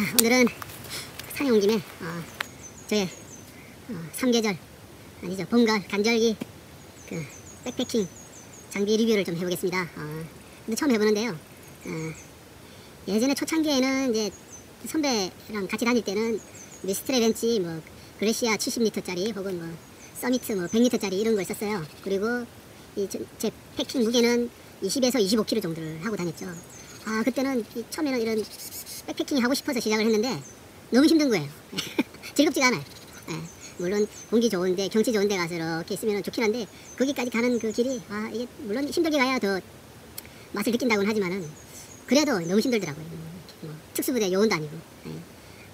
자, 오늘은 산에 온 김에 저의 3계절 아니죠, 봄가을 간절기 그 백패킹 장비 리뷰를 좀 해보겠습니다. 근데 처음 해보는데요. 예전에 초창기에는 이제 선배랑 같이 다닐 때는 미스트레 벤치 뭐 글래시아 70리터짜리 혹은 뭐 서미트 뭐 100리터짜리 이런 걸 썼어요. 그리고 제 패킹 무게는 20에서 25kg 정도를 하고 다녔죠. 그때는 처음에는 이런 백패킹이 하고 싶어서 시작을 했는데 너무 힘든 거예요. 즐겁지가 않아요. 물론 공기 좋은데 경치 좋은데 가서 이렇게 있으면 좋긴 한데 거기까지 가는 그 길이 이게 물론 힘들게 가야 더 맛을 느낀다고는 하지만은 그래도 너무 힘들더라고요. 뭐 특수부대 요원도 아니고.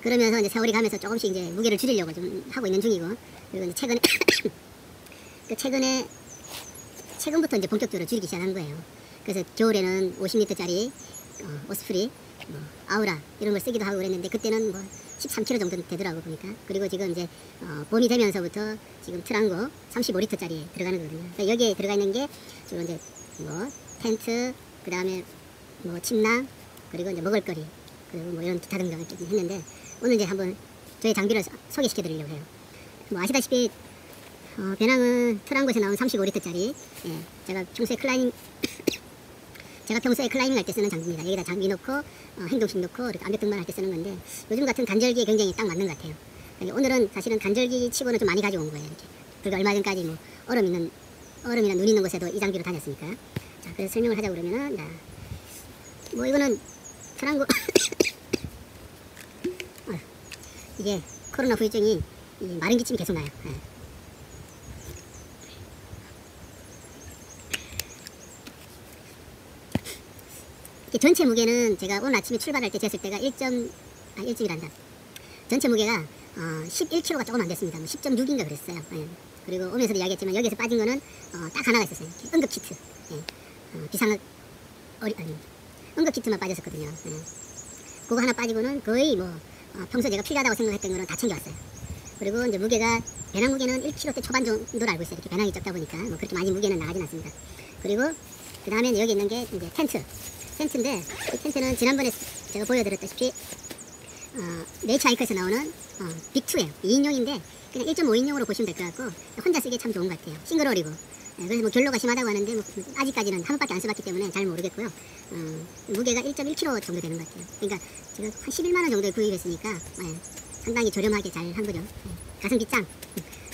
그러면서 이제 세월이 가면서 조금씩 이제 무게를 줄이려고 좀 하고 있는 중이고, 그리고 이제 최근부터 이제 본격적으로 줄이기 시작한 거예요. 그래서 겨울에는 50리터짜리 오스프리, 뭐 아우라 이런 걸 쓰기도 하고 그랬는데 그때는 뭐 13kg 정도 되더라고 보니까. 그리고 지금 이제 봄이 되면서부터 지금 트랑고 35리터짜리 들어가는 거거든요. 그러니까 여기에 들어가 있는 게 주로 이제 뭐 텐트, 그 다음에 뭐 침낭, 그리고 이제 먹을거리, 그리고 뭐 이런 기타 등등 했는데 오늘 이제 한번 저희 장비를 소개시켜 드리려고 해요. 뭐 아시다시피 배낭은 트랑고에서 나온 35리터짜리, 제가 평소에 클라이밍 할 때 쓰는 장비입니다. 여기다 장비 넣고 행동식 넣고 이렇게 암벽 등반 할 때 쓰는 건데 요즘 같은 간절기에 굉장히 딱 맞는 것 같아요. 그러니까 오늘은 사실은 간절기 치고는 좀 많이 가져온 거예요. 이렇게. 그리고 얼마 전까지 뭐 얼음이나 눈 있는 곳에도 이 장비로 다녔으니까. 자, 그래서 설명을 하자고 그러면은, 뭐 이거는 트랑고 이게 코로나 후유증이 마른 기침이 계속 나요. 전체 무게는 제가 오늘 아침에 출발할 때 쟀을 때가 1.1이란다. 전체 무게가 11kg가 조금 안 됐습니다. 10.6인가 그랬어요. 그리고 오면서도 이야기했지만 여기서 빠진 거는 딱 하나가 있었어요. 응급 키트. 응급 키트만 빠졌었거든요. 그거 하나 빠지고는 거의 뭐 평소 제가 필요하다고 생각했던 거는 다 챙겨왔어요. 그리고 이제 무게가 배낭 무게는 1kg대 초반 정도로 알고 있어요. 이렇게 배낭이 적다 보니까 뭐 그렇게 많이 무게는 나가진 않습니다. 그리고 그 다음에 여기 있는 게 이제 텐트인데 이 텐트는 지난번에 제가 보여드렸다시피 네이처하이커에서 나오는 빅2예요. 2인용인데 그냥 1.5인용으로 보시면 될 것 같고 혼자 쓰기에 참 좋은 것 같아요. 싱글홀이고. 그래서 뭐 결로가 심하다고 하는데 뭐 아직까지는 한 번밖에 안 써봤기 때문에 잘 모르겠고요. 무게가 1.1kg 정도 되는 것 같아요. 그러니까 제가 한 11만원 정도에 구입했으니까 상당히 저렴하게 잘 한 거죠. 가성비 짱!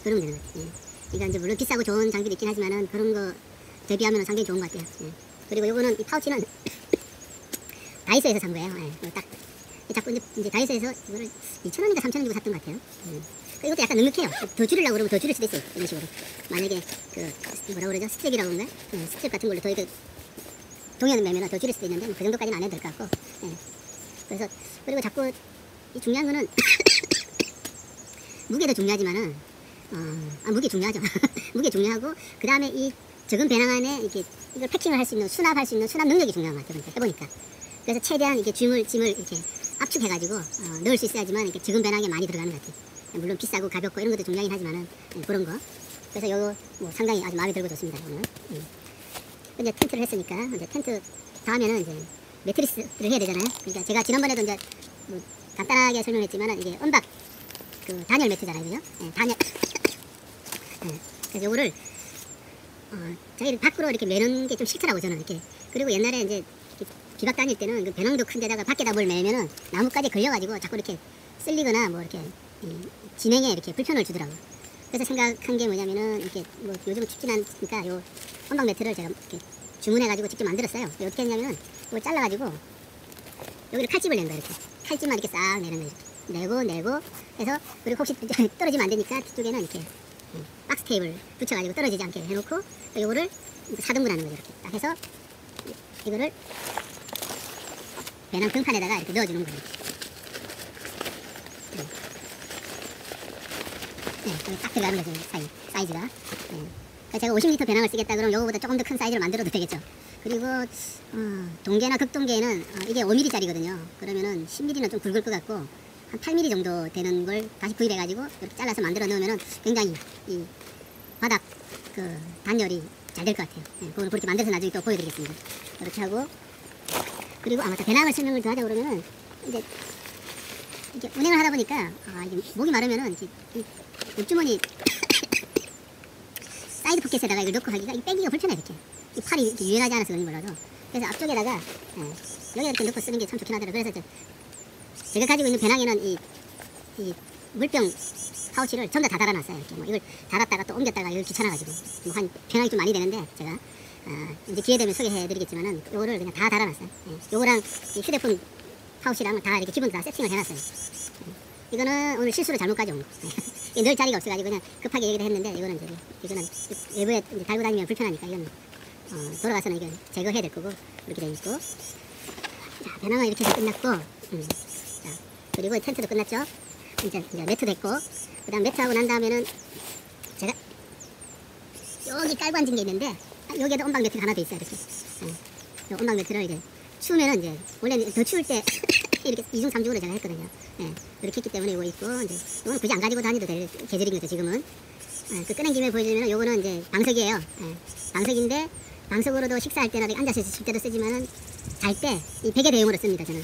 그러면 되는 것 같아요. 그러니까 이제 물론 비싸고 좋은 장비도 있긴 하지만은 그런 거 대비하면 상당히 좋은 것 같아요. 그리고 요거는 이 파우치는 다이소에서 산 거예요. 딱 자꾸 이제 다이소에서 이거를 2,000원인가 3,000원 주고 샀던 것 같아요. 이것도 약간 눅눅해요. 더 줄이려고 그러면 더 줄일 수도 있어요. 이런 식으로. 만약에 뭐라고 그러죠? 스트랩이라고 그런가? 스트랩 같은 걸로 더 동해는 매면 더 줄일 수도 있는데 뭐 그 정도까지는 안 해도 될 것 같고. 그래서 그리고 자꾸 이 중요한 거는 무게도 중요하지만은 무게 중요하죠. 무게 중요하고 그 다음에 이 적은 배낭 안에 이걸 패킹을 할 수 있는 수납할 수 있는 수납 능력이 중요한 것 같아요. 해보니까. 그래서 최대한 이렇게 짐을 이렇게 압축해가지고 넣을 수 있어야지만 이렇게 적은 배낭에 많이 들어가는 것 같아요. 물론 비싸고 가볍고 이런 것도 중요하긴 하지만은 그런 거. 그래서 요거 뭐 상당히 아주 마음에 들고 좋습니다. 오늘. 이제 텐트를 했으니까 이제 텐트 다음에는 이제 매트리스를 해야 되잖아요. 그러니까 제가 지난번에도 이제 뭐 간단하게 설명했지만은 이게 은박 그 단열 매트잖아요, 그죠? 단열. 그래서 요거를 저희 밖으로 이렇게 매는 게 좀 싫더라고 저는 이렇게. 그리고 옛날에 이제 비박 다닐 때는 그 배낭도 큰 데다가 밖에다 뭘 매면은 나뭇가지에 걸려가지고 자꾸 이렇게 쓸리거나 뭐 이렇게 진행에 이렇게 불편을 주더라고. 그래서 생각한 게 뭐냐면은 이렇게 뭐 요즘 춥진 않으니까 요 언박 매트를 제가 이렇게 주문해가지고 직접 만들었어요. 어떻게 했냐면은 이걸 잘라가지고 여기를 칼집을 낸 거야. 이렇게 칼집만 이렇게 싹 내는 거예요. 내고 해서 그리고 혹시 떨어지면 안 되니까 뒤쪽에는 이렇게 박스 테이블 붙여가지고 떨어지지 않게 해놓고 요거를 4등분 하는 거죠. 이렇게 딱 해서 이거를 배낭 등판에다가 이렇게 넣어주는 거예요. 여기 딱 들어가는 거죠. 사이즈가. 그래서 제가 50리터 배낭을 쓰겠다 그러면 요거보다 조금 더 큰 사이즈로 만들어도 되겠죠. 그리고 동계나 극동계에는 이게 5mm짜리거든요. 그러면은 10mm는 좀 굵을 것 같고 한 8mm 정도 되는 걸 다시 구입해가지고 이렇게 잘라서 만들어 넣으면은 굉장히 이 바닥 그 단열이 잘 될 것 같아요. 그걸 그렇게 만들어서 나중에 또 보여드리겠습니다. 이렇게 하고 그리고 맞다, 배낭을 설명을 더 하자 그러면은 이제 이렇게 운행을 하다 보니까 이게 목이 마르면은 이렇게 이 옷주머니 사이드 포켓에다가 이걸 넣고 하기가 이 빼기가 불편해 이렇게. 이 팔이 이렇게 유연하지 않아서 그런지 몰라도. 그래서 앞쪽에다가 여기다 이렇게 넣고 쓰는 게 참 좋긴 하더라고요. 그래서 제가 가지고 있는 배낭에는 이 물병 파우치를 전부 다 달아놨어요. 이렇게 뭐 이걸 달았다가 또 옮겼다가 이걸 귀찮아가지고 뭐 한 배낭이 좀 많이 되는데 제가 이제 기회 되면 소개해드리겠지만은 요거를 그냥 다 달아놨어요. 요거랑 이 휴대폰 파우치랑 다 이렇게 기본 다 세팅을 해놨어요. 이거는 오늘 실수로 잘못 가져온 거. 늘 자리가 없어가지고 그냥 급하게 얘기를 했는데 이거는 외부에 이제 달고 다니면 불편하니까 이건 돌아가서는 이거 제거해야 될 거고 이렇게 돼 있고. 자, 배낭은 이렇게 해서 끝났고, 자, 그리고 텐트도 끝났죠. 이제 매트 됐고, 그다음 매트 하고 난 다음에는 제가 여기 깔고 앉은 게 있는데 여기에도 온방 매트가 하나 더 있어요. 이렇게 온방 매트를 이제 추우면은 이제 원래는 더 추울 때 이렇게 2중 3중으로 제가 했거든요. 이렇게 했기 때문에 이거 있고 이제 이건 굳이 안 가지고 다녀도 될 계절인 거죠 지금은. 그 꺼낸 김에 보여주면 요거는 이제 방석이에요. 방석인데 방석으로도 식사할 때나 앉아서 쉴 때도 쓰지만은 잘 때 이 베개 대용으로 씁니다 저는.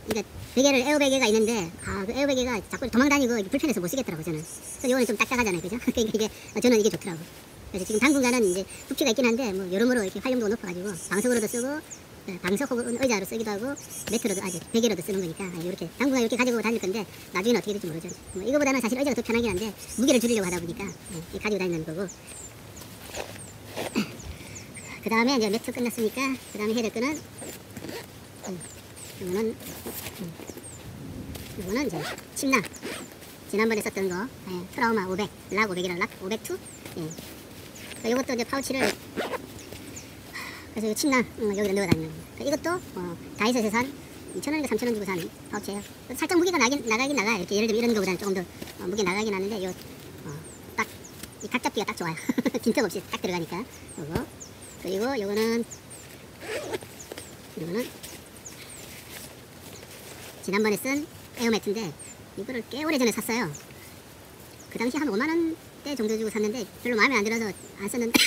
그러니까 베개를 에어베개가 있는데 그 에어베개가 자꾸 도망다니고 불편해서 못 쓰겠더라고 저는. 그래서 요거는 좀 딱딱하잖아요, 그죠? 그러니까 이게 저는 이게 좋더라고. 그래서 지금 당분간은 이제 붓기가 있긴 한데 뭐 여러모로 이렇게 활용도가 높아가지고 방석으로도 쓰고 방석 혹은 의자로 쓰기도 하고 매트로도 베개로도 쓰는 거니까 이렇게 당분간 이렇게 가지고 다닐 건데 나중에는 어떻게 될지 모르죠. 뭐 이거보다는 사실 의자가 더 편하긴 한데 무게를 줄이려고 하다 보니까 가지고 다니는 거고. 그 다음에 이제 매트 끝났으니까 그 다음에 해야 될 거는 이거는 이제 침낭. 지난번에 썼던 거 트라우마 500 락 500이랑 락 502. 이것도 이제 파우치를 그래서 이 침낭 여기다 넣어 다니는 겁니다. 이것도 다이소에서 산 2,000원인가 3,000원 주고 산 파우치예요. 살짝 무게가 나가긴 나가요. 이렇게 예를 들면 이런 거보다는 조금 더 무게 나가긴 하는데 이거 딱 이 각 잡기가 딱 좋아요. 빈틈 없이 딱 들어가니까. 요거. 그리고 요거는 지난번에 쓴 에어매트인데 이거를 꽤 오래전에 샀어요. 그 당시 한 5만원대 정도 주고 샀는데 별로 마음에 안 들어서 안 썼는데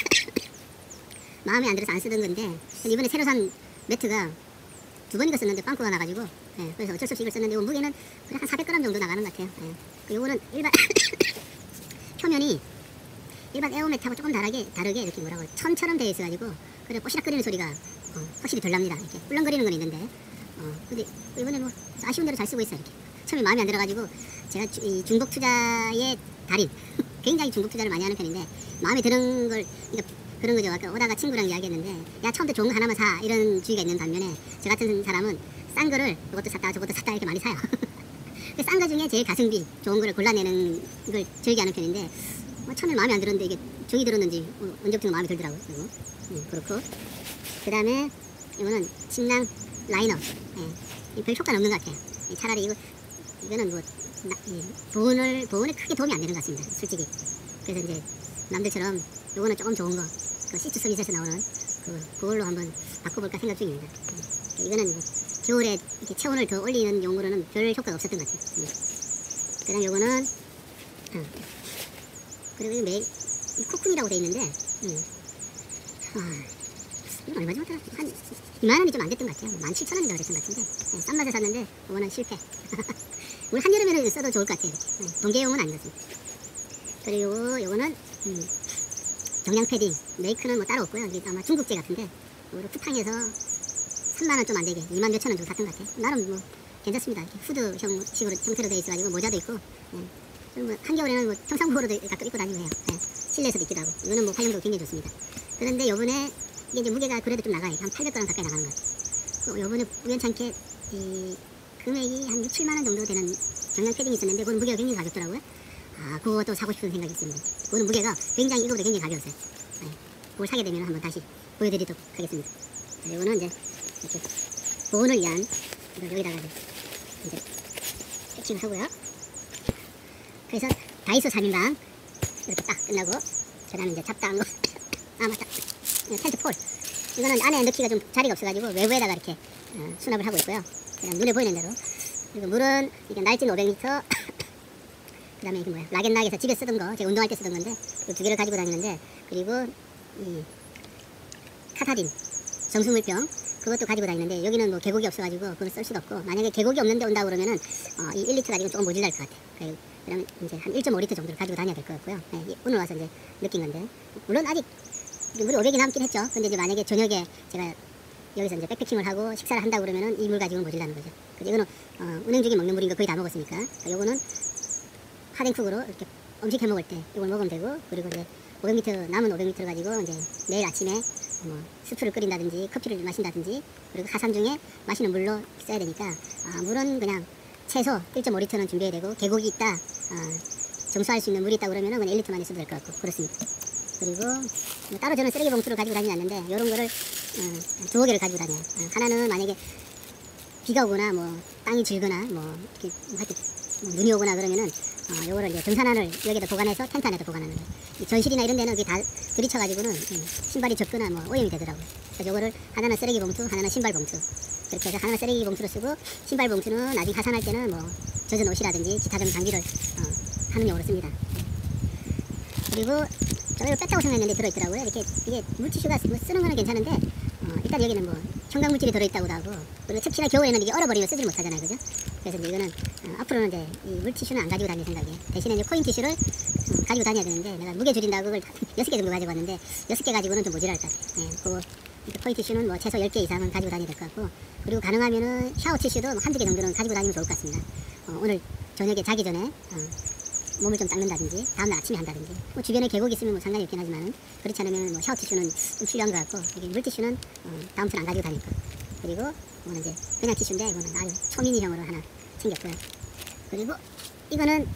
마음에 안 들어서 안 쓰던 건데 이번에 새로 산 매트가 2번이가 썼는데 빵꾸가 나가지고 그래서 어쩔 수 없이 이걸 썼는데 이 무게는 한 400g 정도 나가는 것 같아요. 요거는 일반 표면이 일반 에어매트하고 조금 다르게 이렇게 뭐라고 천처럼 되어 있어가지고 그래 뽀시락거리는 소리가 확실히 덜 납니다. 이렇게 꿀렁거리는 건 있는데 근데 이번에 뭐 아쉬운 대로 잘 쓰고 있어요. 이렇게 처음에 마음에 안 들어가지고 제가 이 중복 투자의 달인 굉장히 중복 투자를 많이 하는 편인데 마음에 드는 걸 그러니까 그런 거죠. 아까 오다가 친구랑 이야기했는데 야 처음부터 좋은 거 하나만 사 이런 주의가 있는 반면에 저 같은 사람은 싼 거를 이것도 샀다 저것도 샀다 이렇게 많이 사요. 싼 거 중에 제일 가성비 좋은 거를 골라내는 걸 즐겨하는 편인데 처음에 마음에 안 들었는데 이게 정이 들었는지 언제부터 마음에 들더라고요. 그렇고 그 다음에 이거는 침낭 라이너. 별 효과는 없는 것 같아요. 차라리 이거는 뭐 보온에 크게 도움이 안 되는 것 같습니다. 솔직히. 그래서 이제 남들처럼 요거는 조금 좋은 거, 그 시트 서비스에서 나오는 그걸로 한번 바꿔볼까 생각 중입니다. 이거는 뭐 겨울에 이렇게 체온을 더 올리는 용으로는 별 효과가 없었던 것 같아요. 그 다음 요거는 그리고 이 코쿤이라고 돼 있는데 이건 얼마 정도 한 2만원이 좀 안 됐던 것 같아요. 17,000원인가 그랬던 것 같은데 싼 맛에 샀는데 이거는 실패. 우리 한여름에는 써도 좋을 것 같아요. 이렇게. 동계용은 아닌 것 같습니다. 그리고 요거는 정량 패딩 메이크는 뭐 따로 없고요. 이게 아마 중국제 같은데 이거를 쿠팡에서 3만원 좀 안 되게 2만 몇천 원 주고 샀던 것 같아요. 나름 뭐 괜찮습니다. 이렇게 후드 형태로 되어 있어가지고 모자도 있고 뭐 한겨울에는 뭐 평상복으로도 가끔 입고 다니고 해요. 실내에서도 입기도 하고 이거는 뭐 활용도 굉장히 좋습니다. 그런데 요번에 이게 이제 무게가 그래도 좀 나가요. 한 800g 가까이 나가는 것 같아요. 요번에 우연찮게 이 금액이 한 6, 7만원 정도 되는 정량 패딩이 있었는데 그건 무게가 굉장히 가볍더라고요. 그것도 사고 싶은 생각이 있습니다. 그거는 무게가 굉장히 이거보다 굉장히 가벼웠어요. 그걸 사게 되면 한번 다시 보여드리도록 하겠습니다. 자, 이거는 이제 이렇게 보온을 위한 이걸 여기다가 이제 패킹을 하고요. 그래서 다이소 3인방 이렇게 딱 끝나고 그 다음에 이제 잡다한 거 맞다 텐트 폴 이거는 안에 넣기가 좀 자리가 없어가지고 외부에다가 이렇게 수납을 하고 있고요. 그냥 눈에 보이는 대로. 그리고 물은 이게 날진 500리터 그 다음에 이게 뭐야 락앤락에서 집에 쓰던 거 제가 운동할 때 쓰던 건데 그 2개를 가지고 다니는데 그리고 이 카타딘 정수물병 그것도 가지고 다니는데 여기는 뭐 계곡이 없어가지고 그걸 쓸 수도 없고, 만약에 계곡이 없는데 온다 그러면은 이 1리터 가지고 조금 모질랄 것 같아. 그러면 이제 한 1.5리터 정도를 가지고 다녀야 될 것 같고요. 네, 오늘 와서 이제 느낀 건데, 물론 아직 물이 500이 남긴 했죠. 근데 이제 만약에 저녁에 제가 여기서 이제 백패킹을 하고 식사를 한다 그러면은 이 물 가지고는 모질라는 거죠. 그래서 이거는 운행 중에 먹는 물인 거 거의 다 먹었으니까, 그러니까 요거는 하덴쿡으로 이렇게 음식 해 먹을 때 이걸 먹으면 되고, 그리고 이제 500ml 남은 500ml 가지고 이제 내일 아침에 뭐 스프를 끓인다든지 커피를 마신다든지, 그리고 하산 중에 마시는 물로 써야 되니까 물은 그냥 최소 1.5리터는 준비해야 되고, 계곡이 있다, 정수할 수 있는 물이 있다 그러면은 그냥 1리터만 있어도 될 것 같고 그렇습니다. 그리고 뭐 따로 저는 쓰레기 봉투를 가지고 다니지 않는데 이런 거를 두어 개를 가지고 다녀요. 하나는 만약에 비가 오거나 뭐 땅이 질거나 뭐 이렇게 하여튼 뭐 눈이 오거나 그러면은 요거를 이제 등산화를 여기다 보관해서 텐트 안에다 보관하는 거예요. 이 전실이나 이런 데는 그게 다 들이쳐가지고는 신발이 젖거나 뭐 오염이 되더라고요. 그래서 요거를 하나는 쓰레기 봉투, 하나는 신발 봉투, 그렇게 해서 하나는 쓰레기 봉투로 쓰고, 신발 봉투는 나중에 하산할 때는 뭐 젖은 옷이라든지 기타 등 장비를 하는 용으로 씁니다. 그리고 저걸 뺐다고 생각했는데 들어있더라고요. 이렇게 이게 물티슈가 뭐 쓰는 거는 괜찮은데 일단 여기는 뭐 첨가물질이 들어있다고도 하고, 그리고 특히나 겨울에는 이게 얼어버리면 쓰지 못하잖아요, 그죠? 그래서 이제 이거는 앞으로는 이제 이 물티슈는 안 가지고 다닐 생각이에요. 대신에 이제 코인 티슈를 가지고 다녀야 되는데, 내가 무게 줄인다고 그걸 6개 정도 가지고 왔는데 6개 가지고는 좀 모자랄 것 같아요. 예, 그거 코인 티슈는 뭐 최소 10개 이상은 가지고 다녀야 될 것 같고, 그리고 가능하면은 샤워 티슈도 뭐 한두 개 정도는 가지고 다니면 좋을 것 같습니다. 오늘 저녁에 자기 전에 몸을 좀 닦는다든지 다음날 아침에 한다든지, 뭐 주변에 계곡이 있으면 뭐 상관이 없긴 하지만, 그렇지 않으면 뭐 샤워 티슈는 좀 필요한 것 같고, 이게 물 티슈는 다음부터는 안 가지고 다닐 거. 그리고 이거는 이제 그냥 티슈인데 이거는 아주 초미니형으로 하나 챙겼고요. 그리고 이거는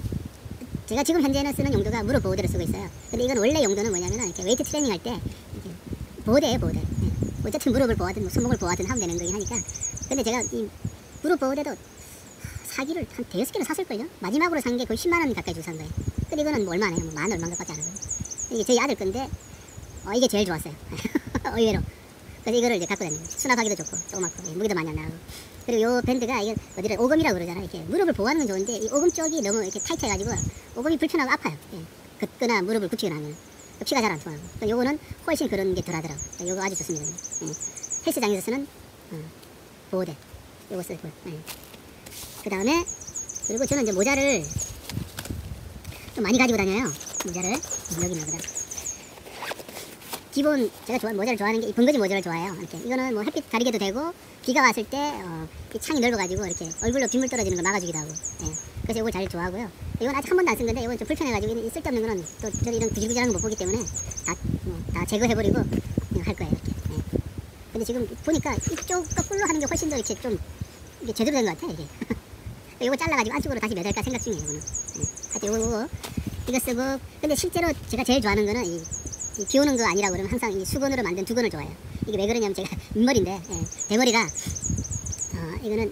제가 지금 현재는 쓰는 용도가 무릎 보호대를 쓰고 있어요. 근데 이건 원래 용도는 뭐냐면은 이렇게 웨이트 트레이닝 할 때 보호대예요, 보호대. 예. 어쨌든 무릎을 보호하든 뭐 손목을 보호하든 하면 되는 거긴 하니까. 근데 제가 이 무릎 보호대도 사기를 한 대여섯 개를 샀을걸요? 마지막으로 산 게 거의 10만원 가까이 주고 산 거예요. 근데 이거는 뭐 얼마 안 해요. 뭐 만 얼마 밖에 안 하거든요. 이게 저희 아들 건데 이게 제일 좋았어요. 의외로. 그래서 이거를 이제 갖고 다니는 거예요. 수납하기도 좋고 조그맣고 무게도 많이 안 나가고. 그리고 요 밴드가 이게 어디를 오금이라고 그러잖아요. 이렇게 무릎을 보호하는 건 좋은데 이 오금 쪽이 너무 이렇게 타이트해가지고 오금이 불편하고 아파요. 예. 긋거나 무릎을 굽히거나 하면 피가 잘 안 통하고. 요거는 훨씬 그런 게 덜 하더라고요. 요거 아주 좋습니다. 예. 헬스장에서 쓰는 보호대 요거 쓰고. 예. 그 다음에 그리고 저는 이제 모자를 좀 많이 가지고 다녀요. 모자를 여기 나보다 기본 제가 모자를 좋아하는 게 이 벙거지 모자를 좋아해요. 이렇게 이거는 뭐 햇빛 가리개도 되고, 비가 왔을 때 이 창이 넓어가지고 이렇게 얼굴로 빗물 떨어지는 걸 막아주기도 하고. 예. 그래서 이걸 잘 좋아하고요. 이건 아직 한 번도 안 쓴 건데 이건 좀 불편해가지고 쓸데없는 거는 또 저는 이런 구질구질한 거 못 보기 때문에 다 제거해버리고 할 거예요. 이렇게. 예. 근데 지금 보니까 이쪽 거꾸로 하는 게 훨씬 더 이렇게 좀 이게 제대로 된 것 같아 이게. 이거 잘라가지고 안쪽으로 다시 매달까 생각 중이에요. 이거는. 예. 하여튼 이거 쓰고. 근데 실제로 제가 제일 좋아하는 거는 이 비 오는 거 아니라 그러면 항상 이 수건으로 만든 두건을 좋아해요. 이게 왜 그러냐면 제가 민머리인데 대머리라 이거는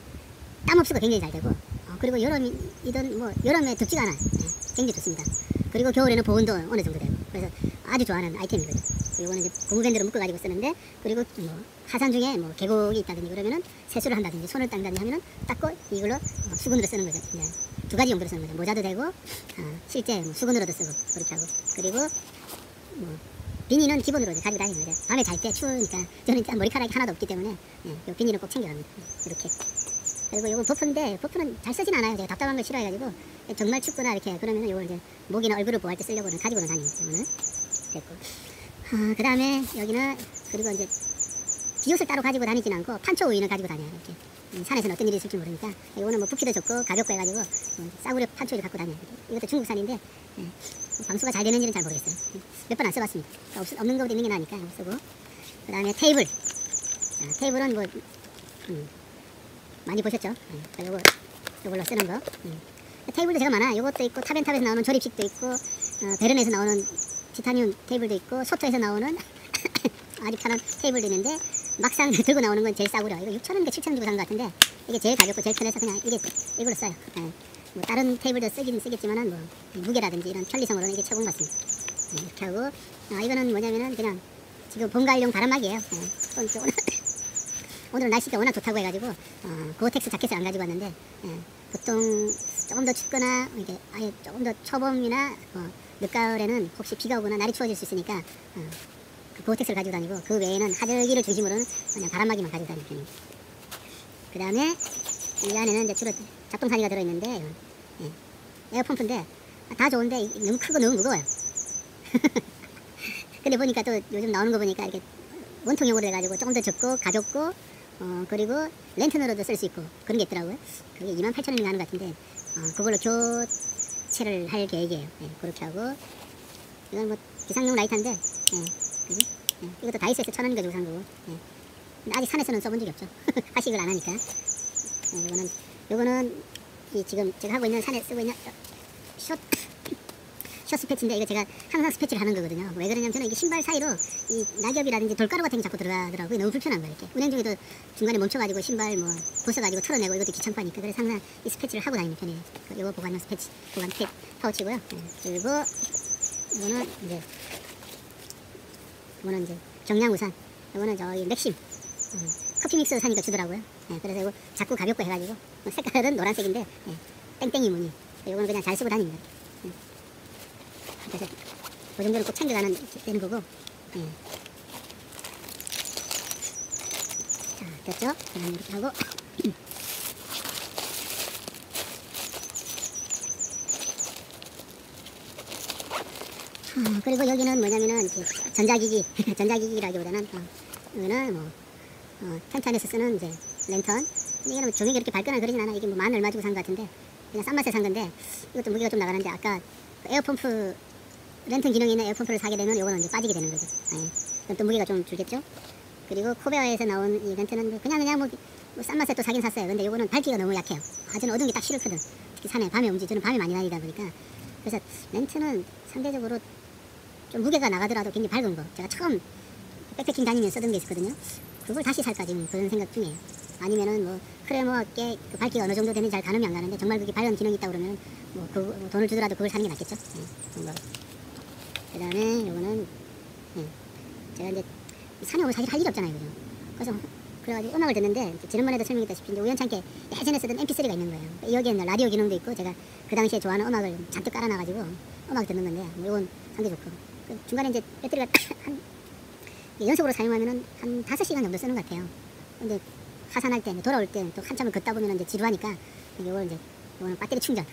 땀 흡수가 굉장히 잘 되고, 그리고 여름이든 뭐 여름에 덥지가 않아요. 굉장히 좋습니다. 그리고 겨울에는 보온도 어느 정도 되고, 그래서 아주 좋아하는 아이템이거든요. 이거는 이제 고무밴드로 묶어가지고 쓰는데, 그리고 뭐 하산 중에 뭐 계곡이 있다든지 그러면은 세수를 한다든지 손을 닦는다든지 하면은 닦고 이걸로 수건으로 쓰는 거죠. 두 가지 용도로 쓰는 거죠. 모자도 되고 실제 뭐 수건으로도 쓰고 그렇게 하고. 그리고 뭐 비니는 기본으로 가지고 다니는 거죠. 밤에 잘 때 추우니까 저는 머리카락이 하나도 없기 때문에 요 비니는 꼭 챙겨갑니다. 이렇게. 그리고 요거 버프인데 버프는 잘 쓰진 않아요. 제가 답답한 걸 싫어해가지고 정말 춥거나 이렇게 그러면은 요걸 이제 목이나 얼굴을 보호할 때 쓰려고는 가지고는 다닙니다. 요거는 됐고. 그 다음에 여기는 그리고 이제 비옷을 따로 가지고 다니진 않고 판초 우인을 가지고 다녀요. 이렇게. 산에서는 어떤 일이 있을지 모르니까. 이거는 뭐 부피도 좋고 가볍고 해가지고 싸구려 판초를 갖고 다녀요. 이것도 중국산인데 방수가 잘 되는지는 잘 모르겠어요. 몇 번 안 써봤습니다. 없는 것보다 있는 게 나으니까 이거 쓰고. 그 다음에 테이블. 테이블은 뭐 많이 보셨죠? 요걸로 쓰는 거. 테이블도 제가 많아. 요것도 있고 탑앤탑에서 나오는 조립식도 있고 베른에서 나오는 티타늄 테이블도 있고 소토에서 나오는 아주 편한 테이블도 있는데, 막상 들고 나오는 건 제일 싸구려. 이거 6,000원인가 7,000원 주고 산 것 같은데 이게 제일 가볍고 제일 편해서 그냥 이걸로 써요. 뭐 다른 테이블도 쓰긴 쓰겠지만은 뭐 무게라든지 이런 편리성으로는 이게 최고인 것 같습니다. 이렇게 하고 이거는 뭐냐면은 그냥 지금 봄가을용 바람막이에요. 오늘은 날씨가 워낙 좋다고 해가지고 고어텍스 자켓을 안 가지고 왔는데, 보통 조금 더 춥거나 이게 아예 조금 더 초봄이나 늦가을에는 혹시 비가 오거나 날이 추워질 수 있으니까 고어텍스를 가지고 다니고, 그 외에는 하절기를 중심으로는 그냥 바람막이만 가지고 다니는 편입니다. 그 다음에 이 안에는 이제 주로 작동사니가 들어있는데, 예, 에어펌프인데 다 좋은데 너무 크고 너무 무거워요. 근데 보니까 또 요즘 나오는 거 보니까 이렇게 원통형으로 해가지고 조금 더 적고 가볍고, 그리고 랜턴으로도 쓸 수 있고 그런 게 있더라고요. 그게 28,000원인가 하는 것 같은데, 그걸로 교체를 할 계획이에요. 예, 그렇게 하고, 이건 뭐 비상용 라이터인데, 예, 그지? 예, 이것도 다이소에서 1,000원 가지고 산 거고, 예. 근데 아직 산에서는 써본 적이 없죠. 하식을 안 하니까. 예, 요거는 지금 제가 하고 있는 산에 쓰고 있는 숏 스패치인데, 이거 제가 항상 스패치를 하는 거거든요. 왜 그러냐면 저는 이게 신발 사이로 이 낙엽이라든지 돌가루 같은 게 자꾸 들어가더라고요. 너무 불편한 거예요. 이렇게 운행 중에도 중간에 멈춰가지고 신발 뭐 벗어가지고 털어내고 이것도 귀찮고 하니까, 그래서 항상 이 스패치를 하고 다니는 편이에요. 이거 보관용 스패치, 보관 테이프 파우치고요. 네. 그리고 이거는 이제 경량 우산, 이거는 저기 맥심 커피 믹스 사니까 주더라고요. 네. 그래서 이거 작고 가볍고 해가지고, 색깔은 노란색인데, 네. 땡땡이 무늬. 이거는 그냥 잘 쓰고 다닙니다. 네. 그래서 그 정도는 꼭 챙겨가는 되는 거고, 예. 자, 됐죠? 그다음 이렇게 하고, 그리고 여기는 뭐냐면은 전자기기, 전자기기라기보다는 이거는 뭐 텐트 안에서 쓰는 이제 랜턴. 근데 이거는 종이가 그렇게 밝거나 그러진 않아. 이게 뭐 10,000원 얼마 주고 산 것 같은데, 그냥 싼 맛에 산 건데, 이것도 무게가 좀 나가는데, 아까 에어펌프 랜턴 기능이 있는 에어펌프를 사게 되면 요거는 이제 빠지게 되는 거죠. 예. 그럼 또 무게가 좀 줄겠죠. 그리고 코베어에서 나온 이 랜턴은 그냥 뭐 싼 맛에 또 사긴 샀어요. 근데 요거는 밝기가 너무 약해요. 저는 어두운 게 딱 싫거든. 특히 산에 밤에 저는 밤에 많이 다니다 보니까. 그래서 랜턴은 상대적으로 좀 무게가 나가더라도 굉장히 밝은 거, 제가 처음 백패킹 다니면서 쓰던 게 있었거든요. 그걸 다시 살까 지금 그런 생각 중이에요. 아니면은 뭐 크레모께 그 밝기가 어느 정도 되는지 잘 가늠이 안 가는데, 정말 그게 밝은 기능이 있다 그러면 뭐 돈을 주더라도 그걸 사는 게 낫겠죠. 예, 그 다음에 요거는, 예, 제가 이제 산에 오면 사실 할 일이 없잖아요, 그죠? 그래가지고 음악을 듣는데, 지난번에도 설명했다시피 이제 우연찮게 예전에 쓰던 mp3가 있는 거예요. 여기에는 라디오 기능도 있고, 제가 그 당시에 좋아하는 음악을 잔뜩 깔아놔가지고 음악 듣는 건데, 뭐 이건 상당히 좋고, 중간에 이제 배터리가 연속으로 사용하면은 한 5시간 정도 쓰는 것 같아요. 근데 하산할 때, 돌아올 때 또 한참을 걷다 보면 이제 지루하니까, 요거는 배터리 충전,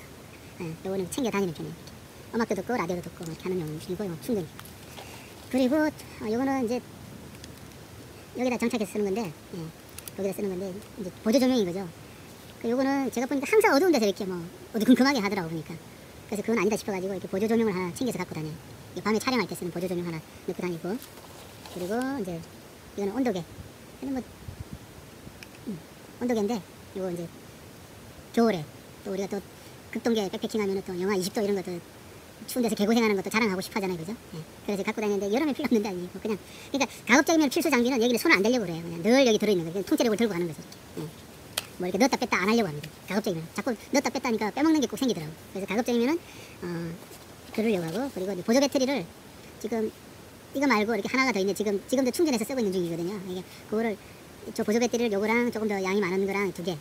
예, 요거는 챙겨 다니는 편이에요. 음악도 듣고 라디오도 듣고 이렇게 하는 용이고, 충전이. 그리고 요거는 이제 여기다 장착해서 쓰는 건데, 예, 여기다 쓰는 건데 이제 보조 조명인 거죠. 요거는 제가 보니까 항상 어두운 데서 이렇게 뭐 어두컴컴하게 하더라고 보니까. 그래서 그건 아니다 싶어가지고 이렇게 보조 조명을 하나 챙겨서 갖고 다녀요. 밤에 촬영할 때 쓰는 보조 조명 하나 넣고 다니고. 그리고 이제 이거는 온도계. 뭐 온도계인데, 이거 이제 겨울에 또 우리가 또 극동계 백패킹 하면 또 영하 20도 이런 것도 추운 데서 개고생하는 것도 자랑하고 싶어 하잖아요, 그죠? 예. 그래서 갖고 다니는데, 여름에 필요 없는데 아니고 그냥, 그러니까 가급적이면 필수 장비는 여기를 손을 안 대려고 그래요. 그냥 늘 여기 들어있는 거예요. 통째력을 들고 가는 거죠. 예. 뭐 이렇게 넣었다 뺐다 안 하려고 합니다. 가급적이면. 자꾸 넣었다 뺐다 하니까 빼먹는 게 꼭 생기더라고. 그래서 가급적이면은 그러려고 하고. 그리고 이제 보조 배터리를 지금 이거 말고 이렇게 하나가 더 있는데, 지금도 충전해서 쓰고 있는 중이거든요. 이게 그거를, 저 보조 배터리를 요거랑 조금 더 양이 많은 거랑 두 개, 예,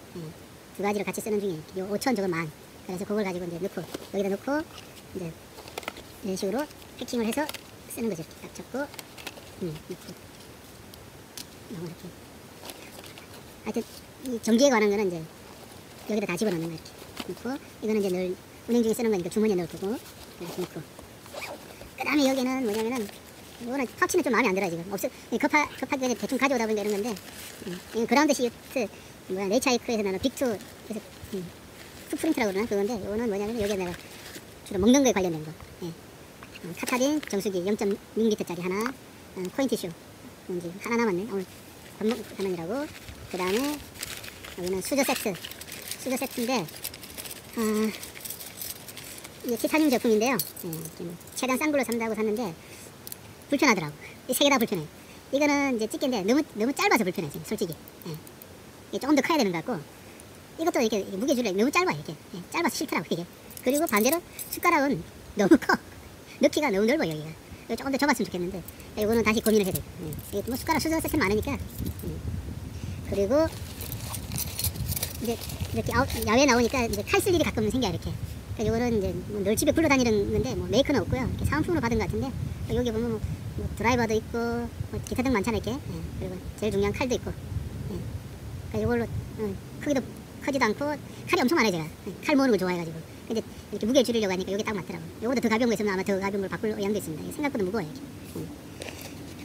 두 가지를 같이 쓰는 중이에요. 요 5,000 저거 만. 그래서 그걸 가지고 이제 넣고, 여기다 넣고 이제 이런 식으로 패킹을 해서 쓰는 거죠. 이렇게 딱 잡고, 넣고, 이렇게. 하여튼 이 전기에 관한 거는 이제 여기다 다 집어넣는 거 이렇게 넣고, 이거는 이제 늘 운행 중에 쓰는 거니까 주머니에 넣을 거고, 이렇게 넣고. 그 다음에 여기는 뭐냐면은, 이거는 파우치는 좀 마음에 안 들어요, 지금. 급하게 대충 가져오다 보니까 이런 건데, 이건 그라운드 시트, 네이처하이크에서 나는 빅2, 그래서, 풋프린트라고 그러나? 그건데, 이거는 뭐냐면 여기에 내가 주로 먹는 거에 관련된 거. 예. 카타린 정수기 0.6L짜리 하나, 코인티슈, 뭔지 하나 남았네. 오늘 밥 먹고 가면이라고. 그 다음에, 여기는 수저 세트인데, 이게 티타늄 제품인데요. 예, 최대한 싼 걸로 산다고 샀는데, 불편하더라고. 이 세 개 다 불편해. 이거는 이제 집게인데 너무 짧아서 불편해, 지금, 솔직히. 예. 이게 조금 더 커야 되는 것 같고, 이것도 이렇게 무게줄이 너무 짧아, 이렇게. 예, 짧아서 싫더라고, 이게. 그리고 반대로 숟가락은 너무 커. 넣기가 너무 넓어, 여기가. 이거 조금 더 좁았으면 좋겠는데, 이거는 다시 고민을 해야 돼. 예. 뭐 숟가락 수저 세트 많으니까. 그리고 이제 이렇게 야외에 나오니까 이제 칼 쓸 일이 가끔 생겨요, 이렇게. 그러니까 이거는 이제 뭐 늘 집에 굴러다니는 건데, 뭐 메이커는 없고요. 이렇게 사은품으로 받은 것 같은데, 여기 보면 뭐 드라이버도 있고 뭐 기타 등 많잖아 이렇게. 예. 그리고 제일 중요한 칼도 있고. 예. 그러니까 이걸로 크기도 크지도 않고 칼이 엄청 많아요 제가. 예. 칼 모으는 걸 좋아해가지고. 근데 이렇게 무게를 줄이려고 하니까 이게 딱 맞더라고. 요거보다 더 가벼운 거 있으면 아마 더 가벼운 걸 바꿀 의향도 있습니다. 이게 생각보다 무거워요 이렇게.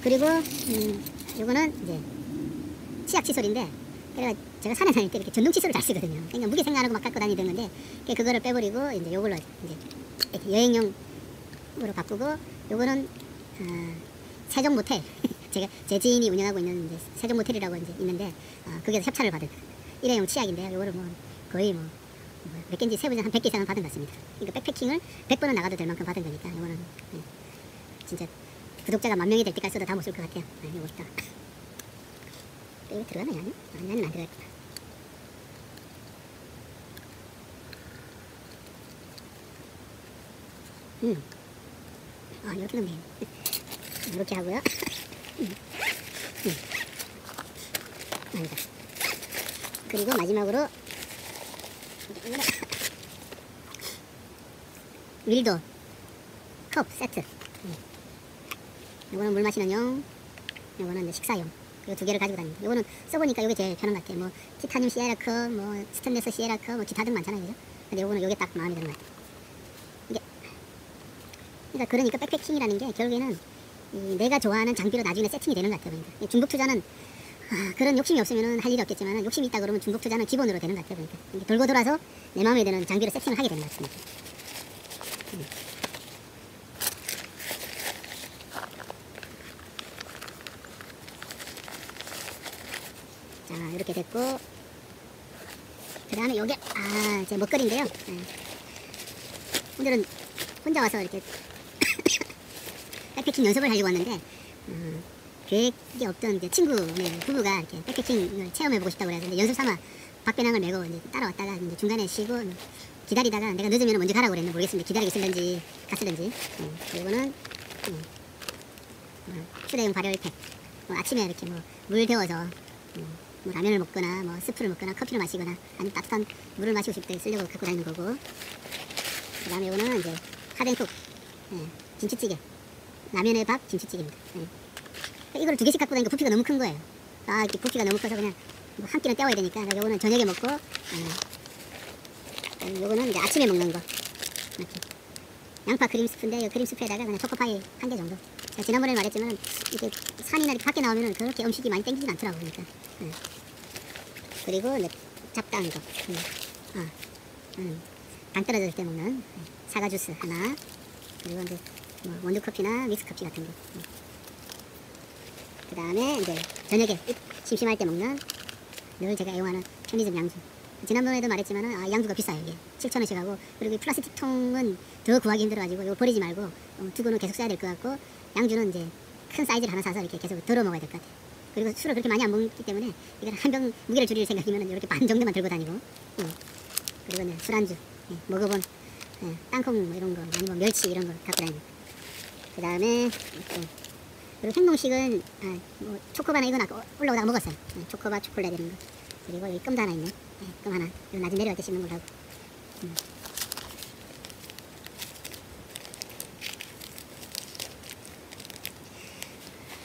그리고 요거는 이제 치약 칫솔인데, 그래가 제가 산에 다닐 때 이렇게 전동 칫솔을 잘 쓰거든요. 그러니까 무게 생각하고 막 갖고 다니던 건데 그거를 빼버리고 이제 요걸로 이제 이렇게 여행용으로 바꾸고, 요거는 세종 모텔 제가 제 지인이 운영하고 있는 이제 세종 모텔이라고 이제 있는데 거기서 협찬을 받은 일회용 치약인데요. 요거를 뭐 거의 뭐 몇 개인지 세보자 한 100개 이상은 받은 것 같습니다. 그러니까 백패킹을 100번은 나가도 될 만큼 받은 거니까 요거는 진짜 구독자가 10,000명이 될 때까지 써도 다 못 쓸 것 같아요. 이거 멋있다. 이거 들어가나 아니? 아니는 안 들어갈 거야. 이렇게 넣으면 이렇게 하고요. 아니다. 그리고 마지막으로 윌도 컵 세트. 요거는 물 마시는 용, 요거는 이제 식사용. 요 두 개를 가지고 다닙니다. 요거는 써보니까 요게 제일 편한 것 같아요. 뭐 티타늄 시에라컵, 뭐 스테인리스 시에라컵, 뭐 기타 등 많잖아요, 그죠? 근데 요거는 요게 딱 마음에 드는 것 같아요. 이게 그러니까 백패킹이라는 게 결국에는 내가 좋아하는 장비로 나중에 세팅이 되는 것 같아요. 그러니까 중복 투자는 그런 욕심이 없으면 할 일이 없겠지만, 욕심이 있다 그러면 중복 투자는 기본으로 되는 것 같아요. 그러니까 돌고 돌아서 내 마음에 드는 장비로 세팅을 하게 되는 것 같습니다. 자, 이렇게 됐고, 그 다음에 요게 제 먹거리인데요. 오늘은 혼자 와서 이렇게 백패킹 연습을 하려고 왔는데 계획이 없던 이제 친구네 부부가 이렇게 백패킹을 체험해보고 싶다고 그래서 연습 삼아 박배낭을 메고 이제 따라왔다가 이제 중간에 쉬고 기다리다가 내가 늦으면 먼저 가라고 그랬는데 모르겠습니다. 기다리고 있을런지 갔을런지. 그리고는 휴대용 발열팩. 아침에 이렇게 뭐 물 데워서 뭐 라면을 먹거나 뭐 스프를 먹거나 커피를 마시거나 아니면 따뜻한 물을 마시고 싶을 때 쓰려고 갖고 다니는 거고, 그 다음에 이거는 이제 하덴쿡 김치찌개, 라면에 밥 김치찌개입니다. 이거를 두 개씩 갖고 다니니까 부피가 너무 큰 거예요. 이렇게 부피가 너무 커서 그냥 뭐 한 끼는 때워야 되니까 요거는 저녁에 먹고, 요거는 이제 아침에 먹는 거. 이렇게 양파 크림 스프인데 이 크림 스프에다가 그냥 초코파이 1개 정도. 제가 지난번에 말했지만 이게 산이나 이렇게 밖에 나오면은 그렇게 음식이 많이 땡기진 않더라고. 그러니까. 그리고 이제 잡다한 거. 당 떨어질 때 먹는 사과 주스 하나. 그리고 이제 뭐 원두 커피나 믹스 커피 같은 거. 그 다음에 이제 저녁에 심심할 때 먹는 늘 제가 애용하는 편의점 양주. 지난번에도 말했지만 양주가 비싸요. 이게 7,000원씩 하고, 그리고 이 플라스틱 통은 더 구하기 힘들어가지고 이거 버리지 말고 두고는 계속 써야 될 것 같고, 양주는 이제 큰 사이즈를 하나 사서 이렇게 계속 덜어 먹어야 될 것 같아요. 그리고 술을 그렇게 많이 안 먹기 때문에 이걸 한 병 무게를 줄일 생각이면 이렇게 반 정도만 들고 다니고, 그리고 술안주, 먹어본 땅콩 뭐 이런 거, 아니면 멸치 이런 거 갖고 다니고, 그 다음에 그리고 행동식은 뭐 초코바나 이건 아까 올라오다가 먹었어요. 초코바 초콜릿 이런 거. 그리고 여기 껌도 하나 있네. 껌 하나. 이거 나중에 내려갈 때 씹는 걸로 하고.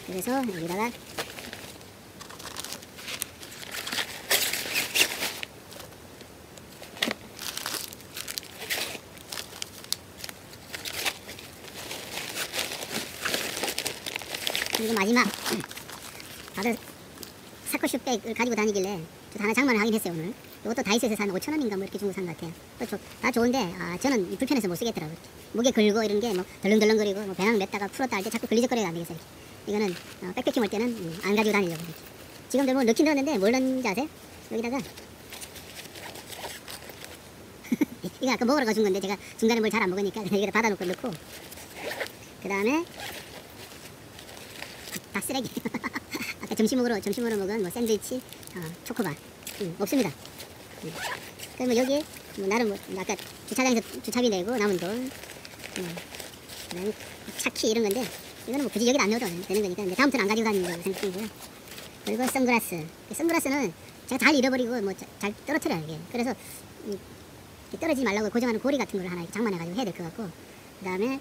그래서 여기다가 그리고 마지막 다들 사커슈백을 가지고 다니길래 저도 하나 장만을 하긴 했어요. 오늘 이것도 다이소에서 산 5,000원인가 뭐 이렇게 주고 산 것 같아요. 다 좋은데 저는 불편해서 못 쓰겠더라고요. 목에 걸고 이런 게 뭐 덜렁덜렁거리고 뭐 배낭 맸다가 풀었다 할 때 자꾸 걸리적거려가 안 되겠어요. 이거는 백패킹 할 때는 안 가지고 다니려고 이렇게. 지금도 뭐 넣긴 넣었는데 뭘 넣는지 아세요? 여기다가 이거 아까 먹으러 가준 건데 제가 중간에 뭘 잘 안 먹으니까 그냥 여기다 받아놓고 넣고, 그 다음에 다 쓰레기. 아까 점심으로 먹은 뭐 샌드위치, 초코바 없습니다. 그럼 여기에 뭐 나름 뭐 아까 주차장에서 주차비 내고 남은 돈, 그다음에 차키 이런 건데 이거는 뭐 굳이 여기다 안 넣어도 되는 거니까 이제 다음부터는 안 가지고 다니는 생각이고요. 그리고 선글라스. 선글라스는 제가 잘 잃어버리고 뭐 잘 떨어뜨려요 이게. 그래서 떨어지지 말라고 고정하는 고리 같은 걸 하나 장만해가지고 해야 될 것 같고, 그 다음에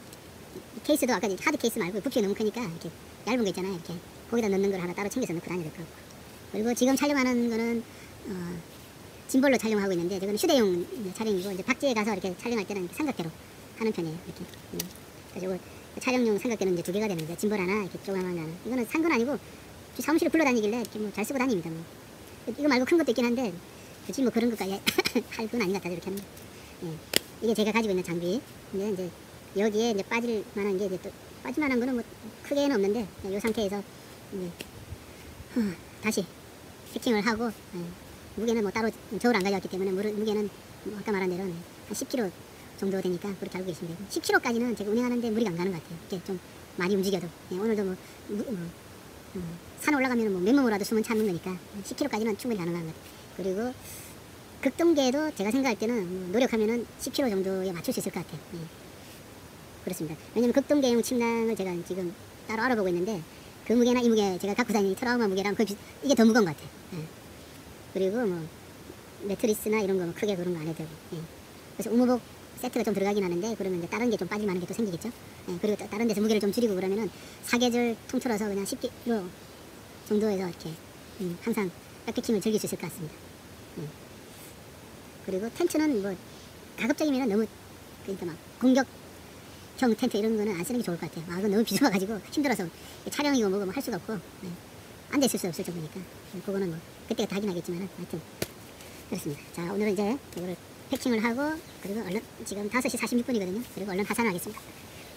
이 케이스도 아까 하드 케이스 말고 부피가 너무 크니까 이렇게 얇은 거 있잖아요. 이렇게 거기다 넣는 걸 하나 따로 챙겨서 넣고 다녀야 될 것 같고. 그리고 지금 촬영하는 거는 짐볼로 촬영하고 있는데 저거는 휴대용 촬영이고 이제 박지에 가서 이렇게 촬영할 때는 이렇게 삼각대로 하는 편이에요. 이렇게. 그래서 촬영용 삼각대는 이제 2개가 되는데 짐볼 하나 이렇게 조그만 하나. 이거는 산 건 아니고 사무실에 불러다니길래 이렇게 뭐 잘 쓰고 다닙니다. 뭐. 이거 말고 큰 것도 있긴 한데 굳이 뭐 그런 것까지 할 건 아닌 것 같아서 이렇게 하는 거. 예. 이게 제가 가지고 있는 장비. 근데 이제 여기에 이제 빠질 만한 게 이제 또 빠질 만한 거는 뭐 크게는 없는데 이 상태에서 이제 다시 패킹을 하고 무게는 뭐 따로 저울 안 가져왔기 때문에 무게는 뭐 아까 말한 대로 한 10kg 정도 되니까 그렇게 알고 계시면 되고 10kg까지는 제가 운행하는데 무리가 안 가는 것 같아요. 이렇게 좀 많이 움직여도 오늘도 산 올라가면 뭐 맨몸으로라도 숨은 참는 거니까 10kg까지는 충분히 가능한 것 같아요. 그리고 극동계도 제가 생각할 때는 뭐 노력하면은 10kg 정도에 맞출 수 있을 것 같아요. 그렇습니다. 왜냐면 극동계용 침낭을 제가 지금 따로 알아보고 있는데 그 무게나 이 무게 제가 갖고 다니는 트라우마 무게랑 이게 더 무거운 것 같아요. 그리고 뭐 매트리스나 이런 거 뭐 크게 그런 거 안 해도 되고. 그래서 우무복 세트가 좀 들어가긴 하는데 그러면 이제 다른 게 좀 빠질 만한 게 또 생기겠죠. 그리고 다른 데서 무게를 좀 줄이고 그러면은 사계절 통틀어서 그냥 10kg 정도에서 이렇게 항상 백패킹을 즐길 수 있을 것 같습니다. 그리고 텐트는 뭐 가급적이면 너무 그러니까 막 공격형 텐트 이런 거는 안 쓰는 게 좋을 것 같아요. 그건 너무 비좁아가지고 힘들어서 촬영이고 뭐고 뭐 할 수가 없고 앉아 있을 수 없을 정도니까 그거는 뭐 그때가 다 하긴 하겠지만 하여튼 그렇습니다. 자, 오늘은 이제 이거를 패킹을 하고 그리고 얼른 지금 5시 46분이거든요. 그리고 얼른 하산을 하겠습니다.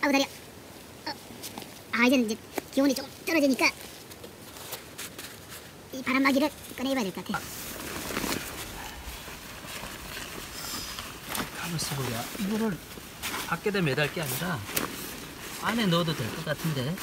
아우 다리야. 이제는 이제 기온이 조금 떨어지니까 이 바람막이를 꺼내봐야 될 것 같아. 가만있어 보자. 이거를 밖에다 매달 게 아니라 안에 넣어도 될 것 같은데. 네.